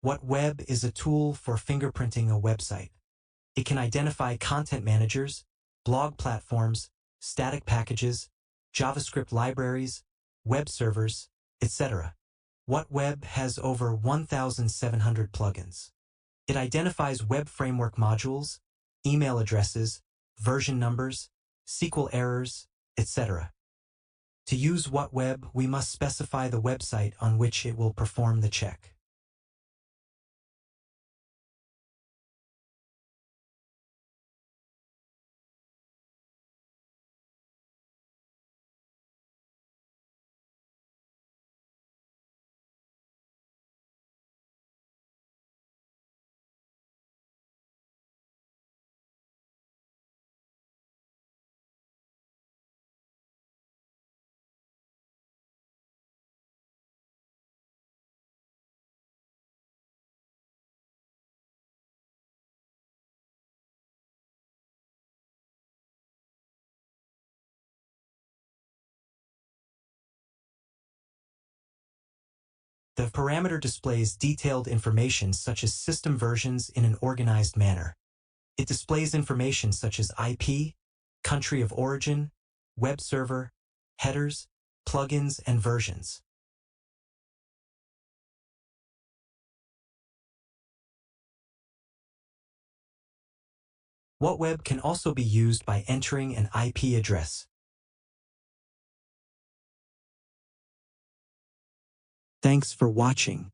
Whatweb is a tool for fingerprinting a website. It can identify content managers, blog platforms, static packages, JavaScript libraries, web servers, etc. Whatweb has over 1,700 plugins. It identifies web framework modules, email addresses, version numbers, SQL errors, etc. To use Whatweb, we must specify the website on which it will perform the check. The parameter displays detailed information such as system versions in an organized manner. It displays information such as IP, country of origin, web server, headers, plugins, and versions. Whatweb can also be used by entering an IP address. Thanks for watching.